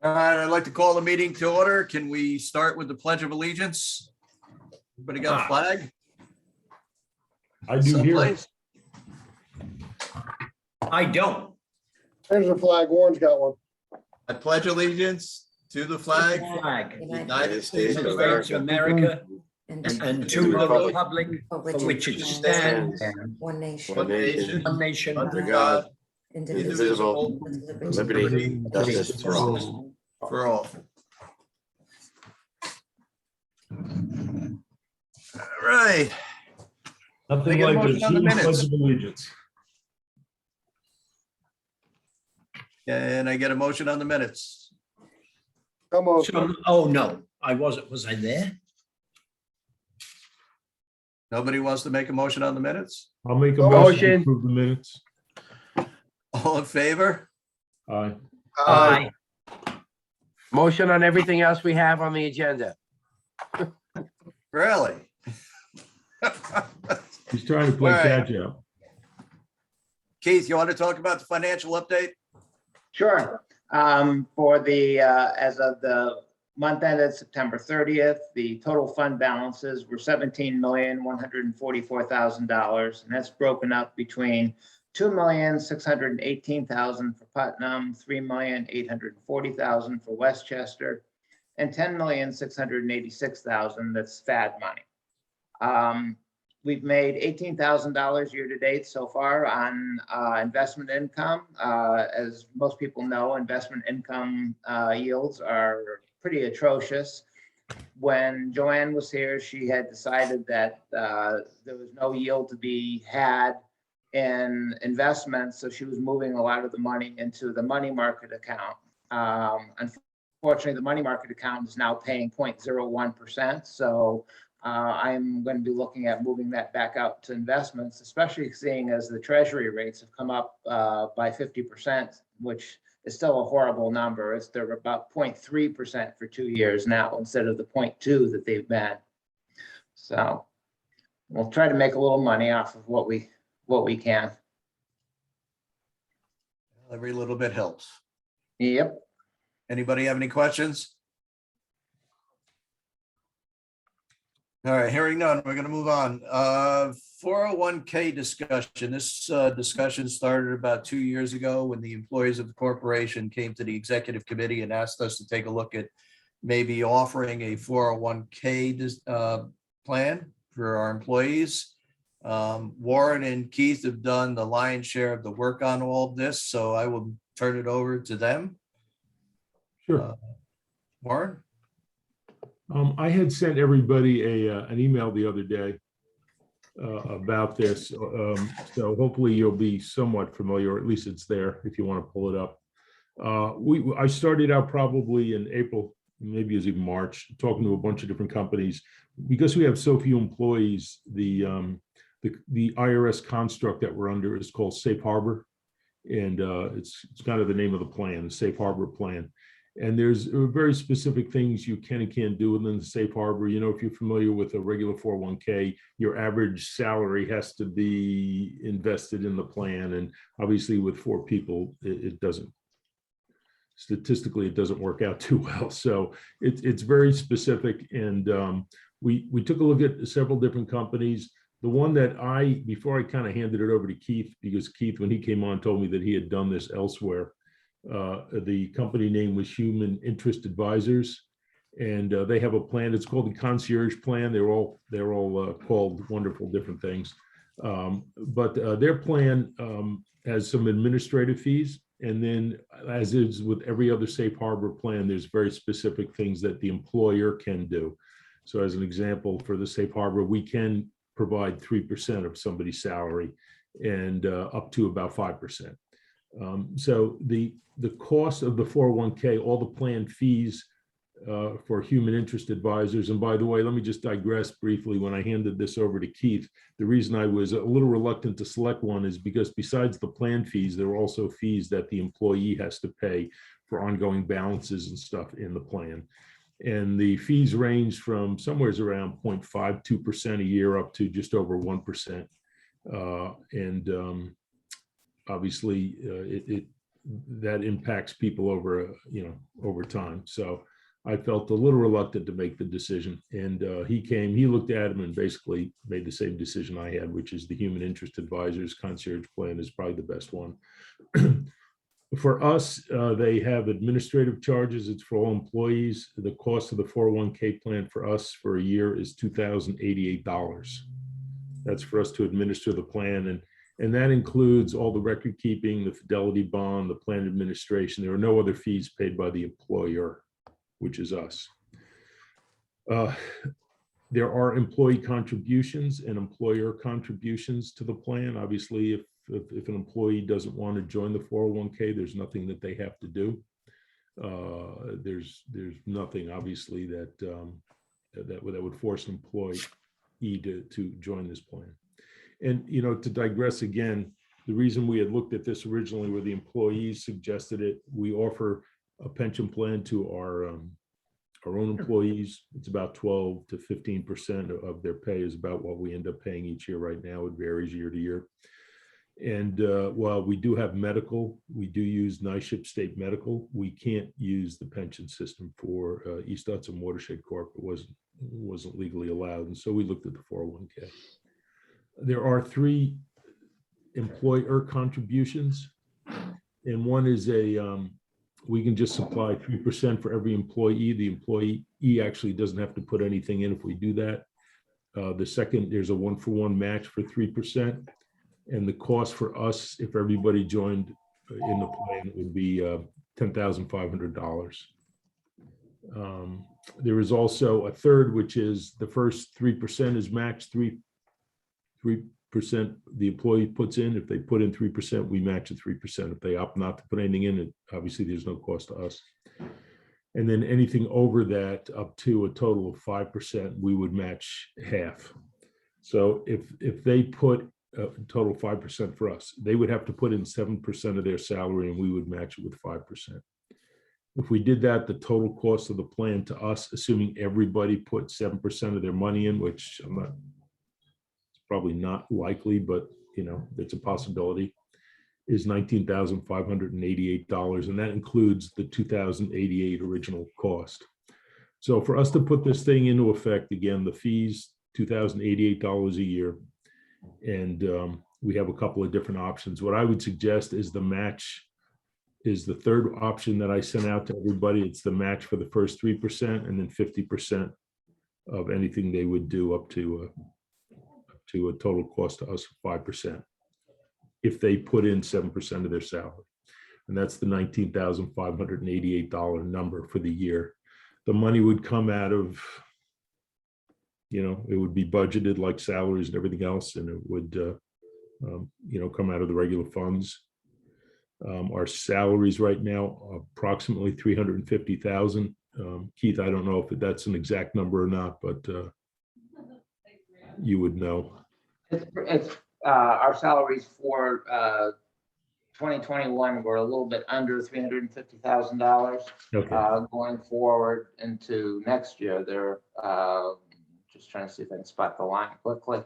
All right, I'd like to call the meeting to order. Can we start with the Pledge of Allegiance? Everybody got a flag? I do here. Someplace? I don't. There's a flag. Warren's got one. I pledge allegiance to the flag, Flag. United States of States of America, America and to the republic for which it stands, one nation, one nation, one nation, under God, indivisible, indivisible, with liberty, liberty, justice for all. For all. All right, Nothing Make a like the motion on the Zoom minutes. Pledge of Allegiance. and I get a motion on the minutes. Come on. Oh, no, I wasn't. Was I there? Nobody wants to make a motion on the minutes? I'll make a motion to Motion. approve the minutes. All in favor? Aye. Aye. Motion on everything else we have on the agenda. Really? He's trying to play All right. catch up. Keith, you want to talk about the financial update? Sure. For the, as of the month ended September 30th, the total fund balances were $17,144,000. And that's broken up between $2,618,000 for Putnam, $3,840,000 for Westchester, and $10,686,000 that's FAD money. We've made $18,000 year to date so far on investment income. As most people know, investment income yields are pretty atrocious. When Joanne was here, she had decided that there was no yield to be had in investments, so she was moving a lot of the money into the money market account. Unfortunately, the money market account is now paying 0.01%. So I'm going to be looking at moving that back out to investments, especially seeing as the treasury rates have come up by 50%, which is still a horrible number. They're about 0.3% for 2 years now instead of the 0.2 that they've been. So we'll try to make a little money off of what we can. Every little bit helps. Yep. Anybody have any questions? All right, hearing none, we're gonna move on. 401k discussion. This discussion started about 2 years ago when the employees of the corporation came to the executive committee and asked us to take a look at maybe offering a 401k plan for our employees. Warren and Keith have done the lion's share of the work on all of this, so I will turn it over to them. Sure. Warren? I had sent everybody an email the other day about this. So hopefully you'll be somewhat familiar, or at least it's there if you want to pull it up. I started out probably in April, maybe it was even March, talking to a bunch of different companies. Because we have so few employees, the IRS construct that we're under is called Safe Harbor. And it's kind of the name of the plan, the Safe Harbor plan. And there's very specific things you can and can't do within the Safe Harbor. You know, if you're familiar with a regular 401k, your average salary has to be invested in the plan. And obviously with 4 people, it doesn't, statistically, it doesn't work out too well. So it's very specific. And we took a look at several different companies. The one that before I kind of handed it over to Keith, because Keith, when he came on, told me that he had done this elsewhere. The company name was Human Interest Advisors, and they have a plan. It's called the Concierge Plan. They're all called wonderful different things, but their plan has some administrative fees, and then, as is with every other Safe Harbor plan, there's very specific things that the employer can do. So, as an example, for the Safe Harbor, we can provide 3% of somebody's salary, and up to about 5%. So the cost of the 401k, all the plan fees for human interest advisors. And by the way, let me just digress briefly. When I handed this over to Keith, the reason I was a little reluctant to select one is because besides the plan fees, there are also fees that the employee has to pay for ongoing balances and stuff in the plan. And the fees range from somewhere around 0.52% a year up to just over 1%. Obviously, that impacts people over, over time. So I felt a little reluctant to make the decision. And he looked at him and basically made the same decision I had, which is the human interest advisors concierge plan is probably the best one. For us, they have administrative charges. It's for all employees. The cost of the 401k plan for us for a year is $2,088. That's for us to administer the plan. And that includes all the record keeping, the fidelity bond, the plan administration. There are no other fees paid by the employer, which is us. There are employee contributions and employer contributions to the plan. Obviously, if an employee doesn't want to join the 401k, there's nothing that they have to do. There's nothing obviously that would force an employee to join this plan. And to digress again, the reason we had looked at this originally where the employees suggested it, we offer a pension plan to our own employees. It's about 12 to 15% of their pay is about what we end up paying each year. Right now, it varies year to year. And while we do have medical, we do use NYSHIP State Medical. We can't use the pension system for East Hudson Watershed Corp. It wasn't legally allowed. And so we looked at the 401k. There are 3 employer contributions. And one is we can just supply 3% for every employee. The employee actually doesn't have to put anything in if we do that. The second, there's a 1-for-1 match for 3%. And the cost for us, if everybody joined in the plan, would be $10,500. There is also a third, which is the first 3% is matched 3% the employee puts in. If they put in 3%, we match at 3%. If they opt not to put anything in, obviously there's no cost to us. And then anything over that, up to a total of 5%, we would match half. So if they put a total 5% for us, they would have to put in 7% of their salary and we would match it with 5%. If we did that, the total cost of the plan to us, assuming everybody put 7% of their money in, which it's probably not likely, but it's a possibility, is $19,588. And that includes the $2,088 original cost. So for us to put this thing into effect, again, the fees, $2,088 a year. And we have a couple of different options. What I would suggest is the match is the third option that I sent out to everybody. It's the match for the first 3% and then 50% of anything they would do up to a total cost to us of 5% if they put in 7% of their salary. And that's the $19,588 number for the year. The money would come out of, it would be budgeted like salaries and everything else, and it would, come out of the regular funds. Our salaries right now are approximately $350,000. Keith, I don't know if that's an exact number or not, but you would know. It's our salaries for 2021 were a little bit under $350,000. Okay. Going forward into next year, they're just trying to see if I can spot the line quickly.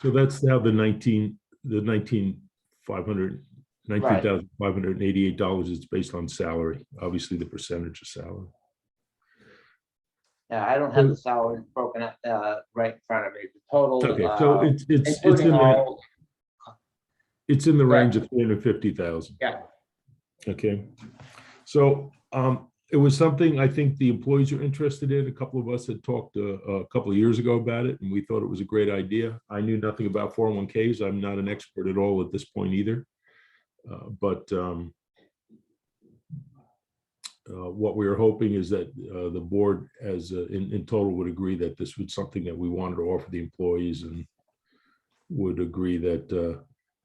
So that's how the $19,588 is based on salary, obviously the percentage of salary. Yeah, I don't have the salary broken up right in front of me. The total. Okay, so it's in the range of 350,000. Yeah. Okay, so it was something I think the employees are interested in. A couple of us had talked a couple of years ago about it, and we thought it was a great idea. I knew nothing about 401ks. I'm not an expert at all at this point either. But what we were hoping is that the board, as in total, would agree that this was something that we wanted to offer the employees, and would agree that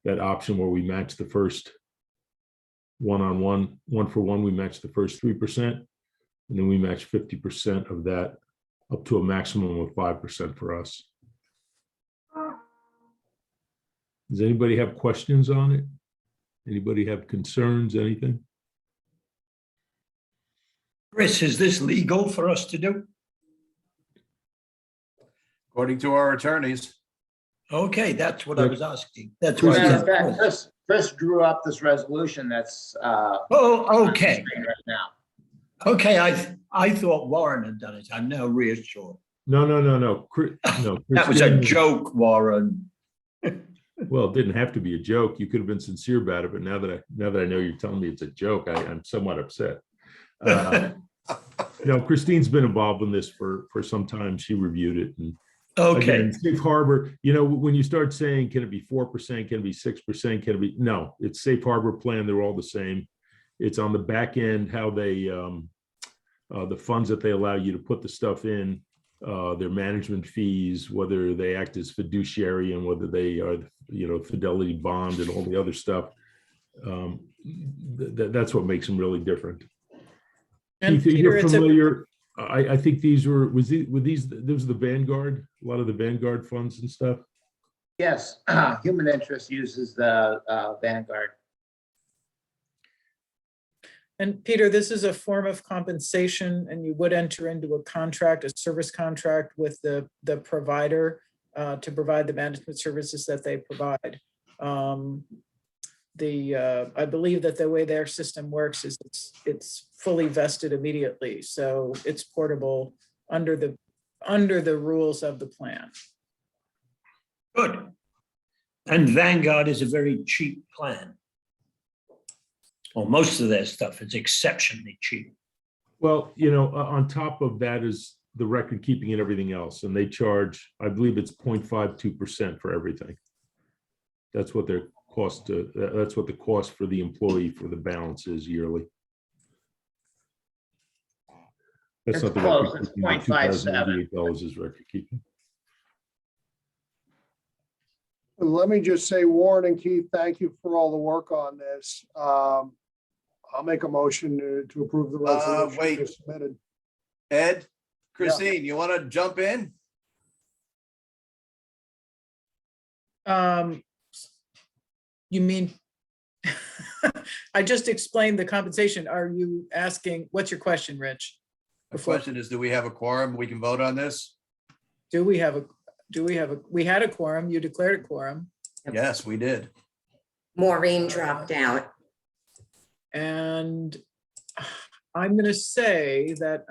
that option where we match the first one-for-one, we match the first 3%, and then we match 50% of that up to a maximum of 5% for us. Does anybody have questions on it? Anybody have concerns, anything? Chris, is this legal for us to do? According to our attorneys. Okay, that's what I was asking. That's why. I Matter of said- fact, Chris drew up this resolution that's. Oh, on the okay. screen right now. Okay, I thought Warren had done it. I'm now reassured. No. No. That was a Christine- joke, Warren. Well, it didn't have to be a joke. You could have been sincere about it, but now that I know you're telling me it's a joke, I'm somewhat upset. Christine's been involved in this for some time. She reviewed it, and Okay, again, safe harbor. When you start saying, can it be 4%? Can it be 6%? Can it be? No, it's safe harbor plan. They're all the same. It's on the back end how they the funds that they allow you to put the stuff in, their management fees, whether they act as fiduciary and whether they are, fidelity bond and all the other stuff. That's what makes them really different. And Keith, Peter, you're it's a, familiar. I think these were the Vanguard, a lot of the Vanguard funds and stuff. Yes, human interest uses the Vanguard. and Peter, this is a form of compensation, and you would enter into a contract, a service contract with the provider to provide the management services that they provide. I believe that the way their system works is it's fully vested immediately, so it's portable under the rules of the plan. good. And Vanguard is a very cheap plan. Well, most of their stuff is exceptionally cheap. Well, on top of that is the record keeping and everything else, and they charge, I believe it's 0.52% for everything. That's what their cost. That's what the cost for the employee for the balance is yearly. That's It's not the close, record it's keeping, the 0.57. $2,088 is record keeping. Let me just say, Warren and Keith, thank you for all the work on this. I'll make a motion to approve the resolution wait. as submitted. Ed, Christine, you want to jump in? You mean, I just explained the compensation. Are you asking, what's your question, Rich? The question is, do we have a quorum? We can vote on this? We had a quorum, you declared a quorum, Yes, we did. Maureen dropped out. and I'm gonna say that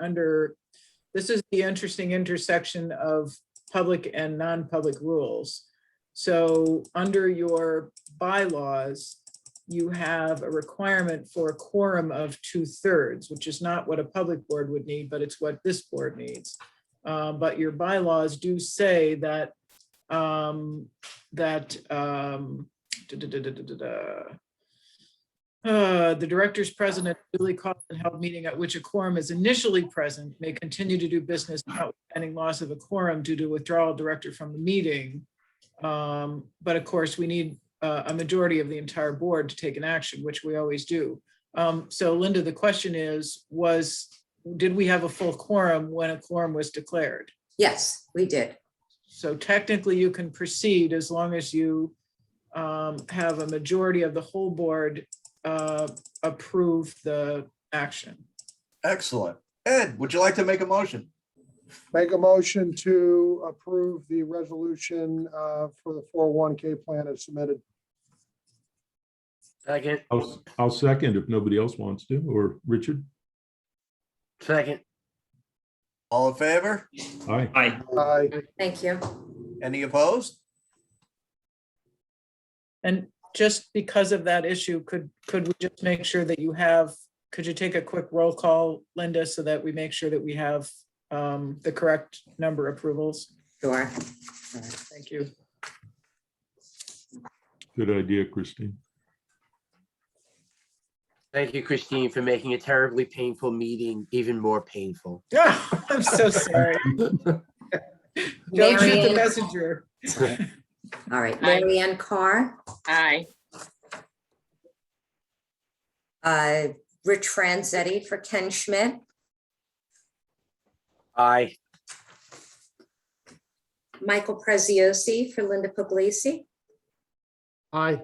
this is the interesting intersection of public and non-public rules. So under your bylaws, you have a requirement for a quorum of 2/3, which is not what a public board would need, but it's what this board needs. But your bylaws do say that the director's president duly called and held meeting at which a quorum is initially present may continue to do business notwithstanding loss of a quorum due to withdrawal of director from the meeting. But of course, we need a majority of the entire board to take an action, which we always do. So Linda, the question is, did we have a full quorum when a quorum was declared? Yes, we did. So technically you can proceed as long as you have a majority of the whole board approve the action. Excellent. Ed, would you like to make a motion? Make a motion to approve the resolution for the 401k plan as submitted. Second, I'll second if nobody else wants to, or Richard. second, All in favor? Aye. Aye. Aye. Thank you. Any opposed? And just because of that issue, could we just make sure that could you take a quick roll call, Linda, so that we make sure that we have the correct number of approvals? Sure. Thank you. Good idea, Christine. thank you, Christine, for making a terribly painful meeting even more painful. I'm so sorry. Don't shoot the Marion. messenger. All right, Mary Ann Carr, Aye. Rich Franzetti for Ken Schmidt, Aye, Michael Preziosi for Linda Puglisi, Aye.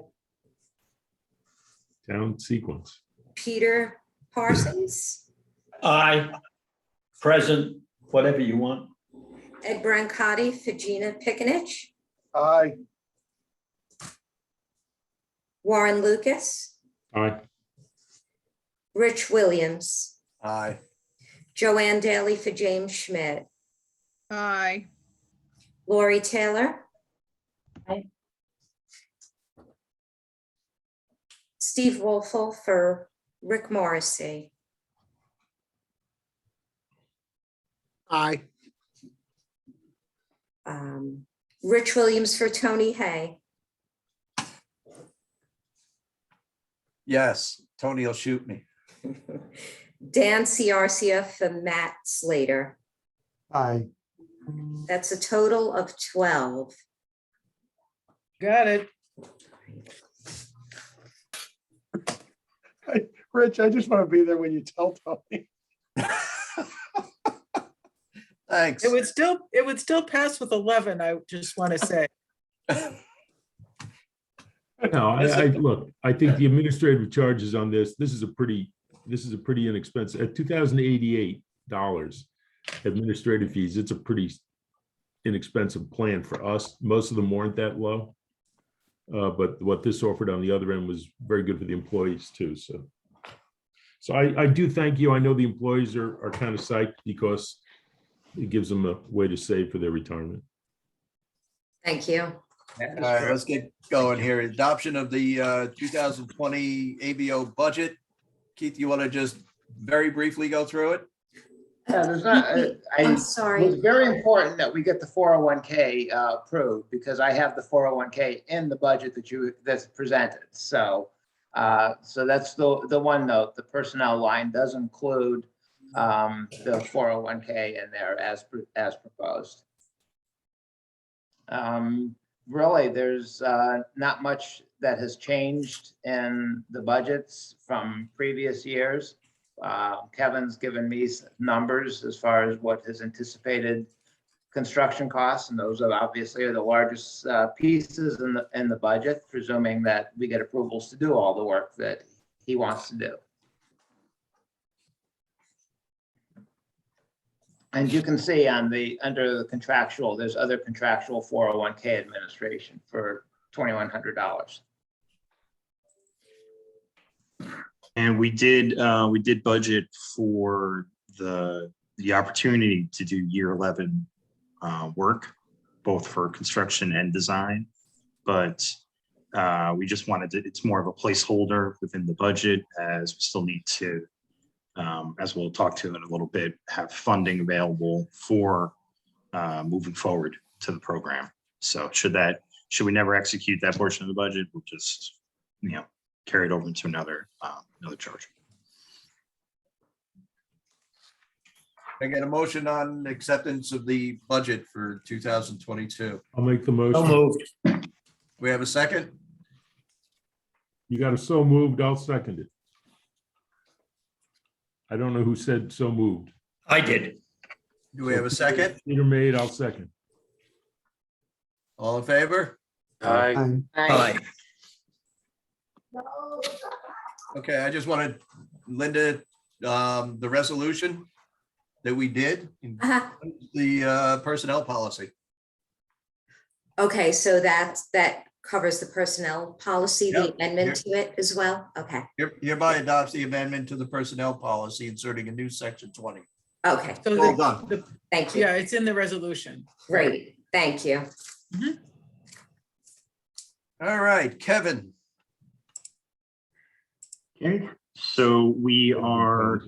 Town sequence. Peter Parsons, Aye. Present, whatever you want. Ed Brancotti for Gina Pickenich, Aye. Warren Lucas, Aye. Rich Williams, Aye. Joanne Daly for James Schmidt, Aye. Lori Taylor. Aye. Steve Wolfle for Rick Morrissey. Aye. Rich Williams for Tony Hay. Yes, Tony will shoot me. Dan Ciarcia for Matt Slater. Aye. That's a total of 12. Got it. Rich, I just want to be there when you tell Tony. Thanks. It would still pass with 11, I just want to say. No, look, I think the administrative charges on this is a pretty inexpensive, at $2,088 administrative fees, it's a pretty inexpensive plan for us. Most of them weren't that low. But what this offered on the other end was very good for the employees too, so. So I do thank you. I know the employees are kind of psyched because it gives them a way to save for their retirement. Thank you. All right, let's get going here. Adoption of the 2020 ABO budget. Keith, you want to just very briefly go through it? Yeah, there's not, I'm it's sorry. very important that we get the 401k approved because I have the 401k in the budget that's presented. So that's the one note. The personnel line does include the 401k in there as proposed. Really, there's not much that has changed in the budgets from previous years. Kevin's given me numbers as far as what his anticipated construction costs, and those are obviously the largest pieces in the budget, presuming that we get approvals to do all the work that he wants to do. And you can see under the contractual, there's other contractual 401k administration for $2,100. And we did budget for the opportunity to do year 11 work, both for construction and design. But we just it's more of a placeholder within the budget, as we still need to, as we'll talk to in a little bit, have funding available for moving forward to the program. So should we never execute that portion of the budget, we'll just, carry it over into another charge. I get a motion on acceptance of the budget for 2022. I'll make the So motion. moved. We have a second? You got a so moved, I'll second it. I don't know who said so moved. I did. Do we have a second? Peter made, I'll second. All in favor? Aye. Aye. Okay, I just wanted Linda, the resolution that we did, the personnel policy. Okay, so that covers the personnel policy, the Yep. amendment to it as well? Okay, Hereby adopts the amendment to the personnel policy, inserting a new section 20. okay, So Well done. thank you. yeah, it's in the resolution. Great, thank you. All right, Kevin. Okay, so we are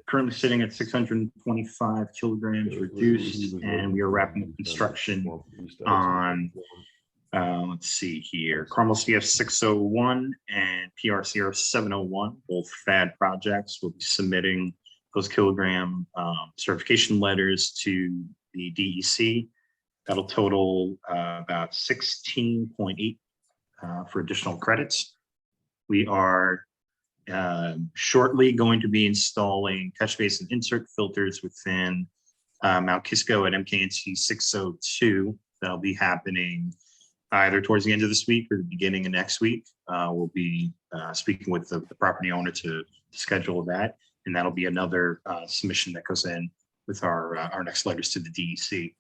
currently sitting at 625 kilograms reduced, and we are wrapping up construction on, let's see here, Carmel CF 601 and PRCR 701, both FAD projects. We'll be submitting those kilogram certification letters to the DEC. That'll total about 16.8 for additional credits. We are shortly going to be installing catch basin insert filters within Mount Kisco at MKNC 602. That'll be happening either towards the end of this week or the beginning of next week. We'll be speaking with the property owner to schedule that, and that'll be another submission that goes in with our next letters to the DEC.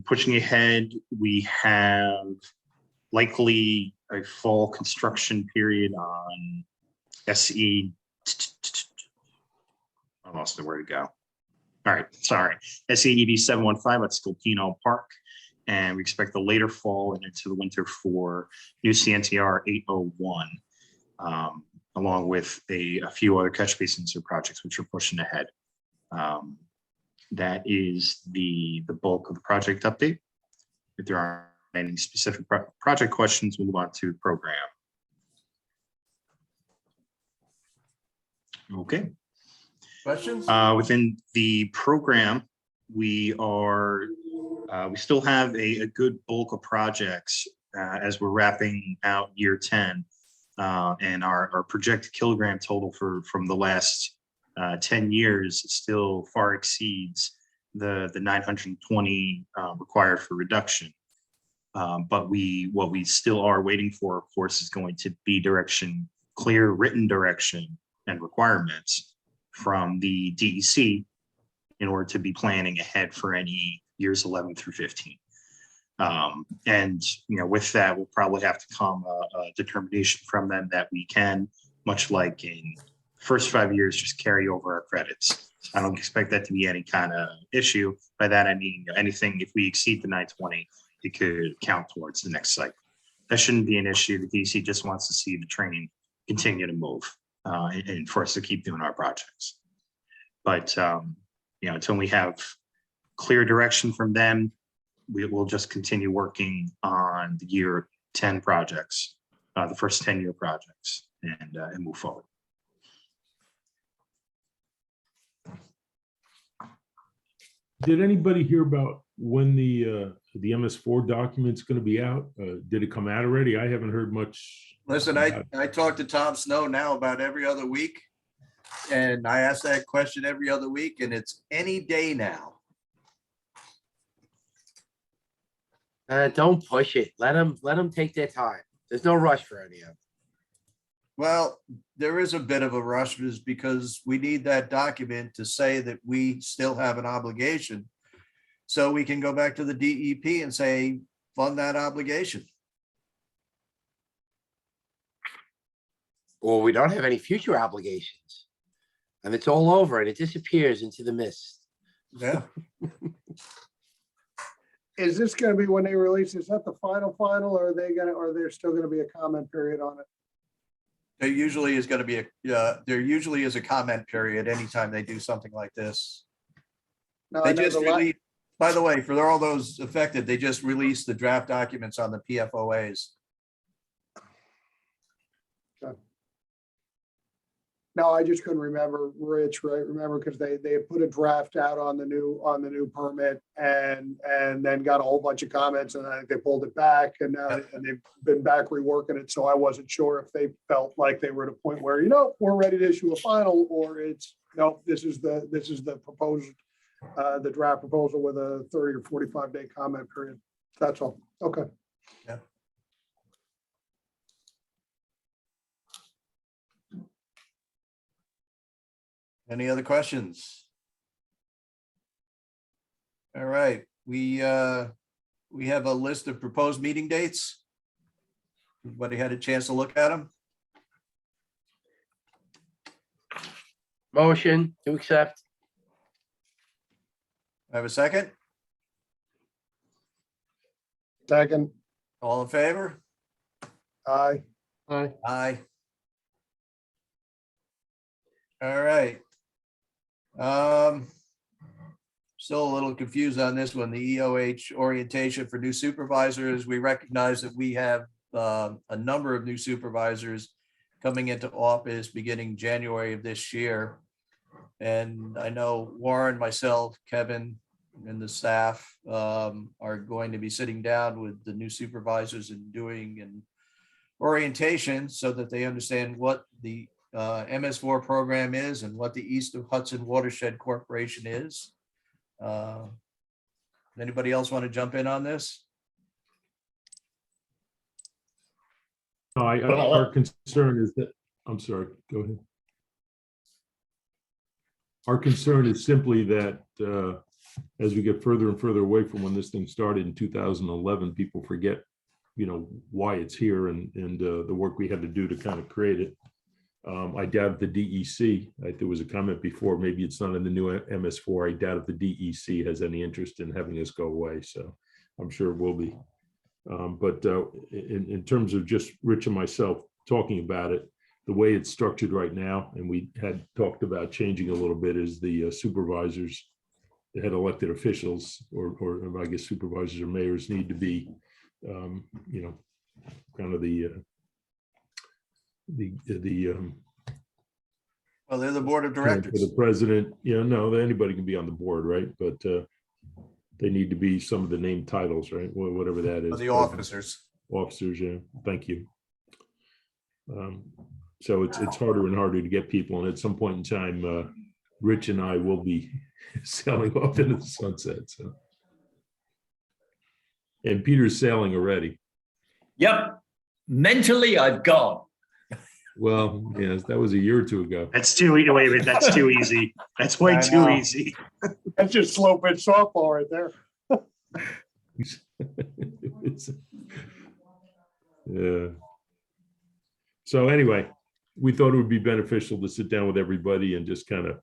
Pushing ahead, we have likely a fall construction period on SE. I lost where to go. All right, sorry. SAED 715 at Scalpino Park. And we expect the later fall and into the winter for new CNTR 801, along with a few other catch basins or projects which are pushing ahead. That is the bulk of the project update. If there aren't any specific project questions, we'll move on to the program. Okay. Questions? Within the program, we still have a good bulk of projects as we're wrapping out year 10, and our projected kilogram total from the last 10 years still far exceeds the 920 required for reduction. But what we still are waiting for, of course, is going to be clear written direction and requirements from the DEC in order to be planning ahead for any years 11 through 15. And with that, we'll probably have to come a determination from them that we can, much like in first 5 years, just carry over our credits. I don't expect that to be any kind of issue. By that, I mean, anything, if we exceed the 920, it could count towards the next cycle. That shouldn't be an issue. The DEC just wants to see the training continue to move and for us to keep doing our projects. But, until we have clear direction from them, we will just continue working on the year 10 projects, the first 10-year projects, and move forward. Did anybody hear about when the MS4 document's going to be out? Did it come out already? I haven't heard much. Listen, I talk to Tom Snow now about every other week. And I ask that question every other week, and it's any day now. Don't push it. Let them take their time. There's no rush for any of them. Well, there is a bit of a rush because we need that document to say that we still have an obligation. So we can go back to the DEP and say, fund that obligation. Or we don't have any future obligations. And it's all over and it disappears into the mist. Yeah. Is this gonna be when they release, is that the final, or are there still gonna be a comment period on it? There usually is going to be there usually is a comment period anytime they do something like this. No, They I know just the la- released, by the way, for all those affected, they just released the draft documents on the PFOAs. No, I just couldn't remember, Rich, right? Remember, because they had put a draft out on the new permit and then got a whole bunch of comments, and I think they pulled it back, and now and they've been back reworking it. So I wasn't sure if they felt like they were at a point where, we're ready to issue a final, or it's no, this is the proposed the draft proposal with a 30 or 45-day comment period. That's all. Okay. Yeah. Any other questions? All right, we have a list of proposed meeting dates. Everybody had a chance to look at them? Motion to accept. Have a second? Second. All in favor? Aye. Aye. All right. Still a little confused on this one, the EOH orientation for new supervisors. We recognize that we have a number of new supervisors coming into office beginning January of this year. And I know Warren, myself, Kevin, and the staff are going to be sitting down with the new supervisors and doing an orientation so that they understand what the MS4 program is and what the East of Hudson Watershed Corporation is. Anybody else want to jump in on this? No, our concern is that, I'm sorry, go ahead. Our concern is simply that as we get further and further away from when this thing started in 2011, people forget, why it's here and the work we had to do to kind of create it. I doubt the DEC, there was a comment before, maybe it's not in the new MS4. I doubt if the DEC has any interest in having us go away. So I'm sure it will be. But in terms of just Rich and myself talking about it, the way it's structured right now, and we had talked about changing a little bit, is the supervisors, the head elected officials, or I guess supervisors or mayors need to be, kind of Well, they're the board of for directors. the president. No, anybody can be on the board, right? But they need to be some of the name titles, right? Whatever that is. The officers. Officers, yeah. Thank you. So it's harder and harder to get people, and at some point in time, Rich and I will be sailing off into the sunset. So, and Peter's sailing already. Yep. Mentally, I've gone. Well, yes, that was a year or two ago. That's too easy. Wait a minute, that's too easy. That's way I too know. easy. That's just slow pitch softball right there. Yeah. So anyway, we thought it would be beneficial to sit down with everybody and just kind of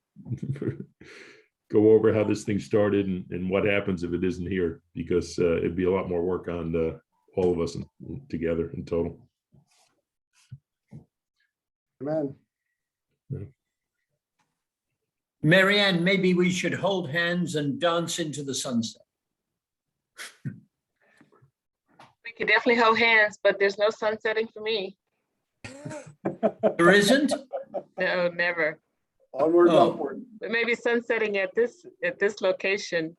go over how this thing started and what happens if it isn't here, because it'd be a lot more work on all of us together in total. Amen. Marianne, maybe we should hold hands and dance into the sunset. We could definitely hold hands, but there's no sunsetting for me. There isn't? No, never. Onward, and Oh. upward. But maybe sunsetting at this location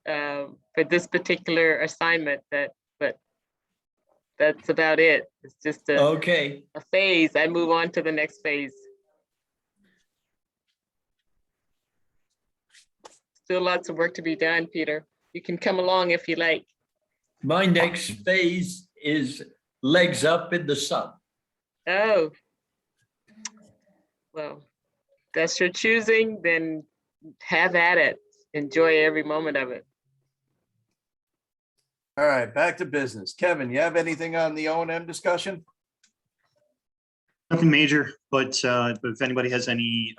for this particular assignment, but that's about it. It's just Okay. a phase. I move on to the next phase. Still lots of work to be done, Peter. You can come along if you like. My next phase is legs up in the sun. Oh. Well, that's your choosing, then have at it. Enjoy every moment of it. All right, back to business. Kevin, you have anything on the O&M discussion? Nothing major, but if anybody has any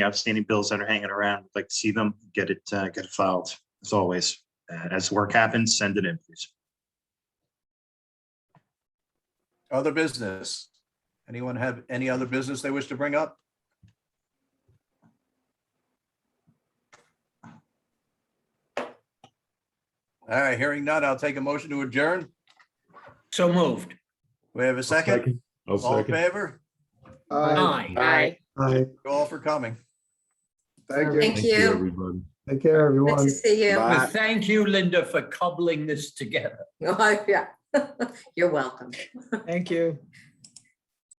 outstanding bills that are hanging around, I'd like to see them, get it filed. As always, as work happens, send it in, please. Other business? Anyone have any other business they wish to bring up? All right, hearing none, I'll take a motion to adjourn. So moved. We have a second. I'll All in second. favor? Aye. Bye. Aye. Thank you all for coming. Thank you. Thank you. Everybody. Take care, Good everyone. to see you. Bye. Well, thank you, Linda, for cobbling this together. Oh, yeah. You're welcome. Thank you.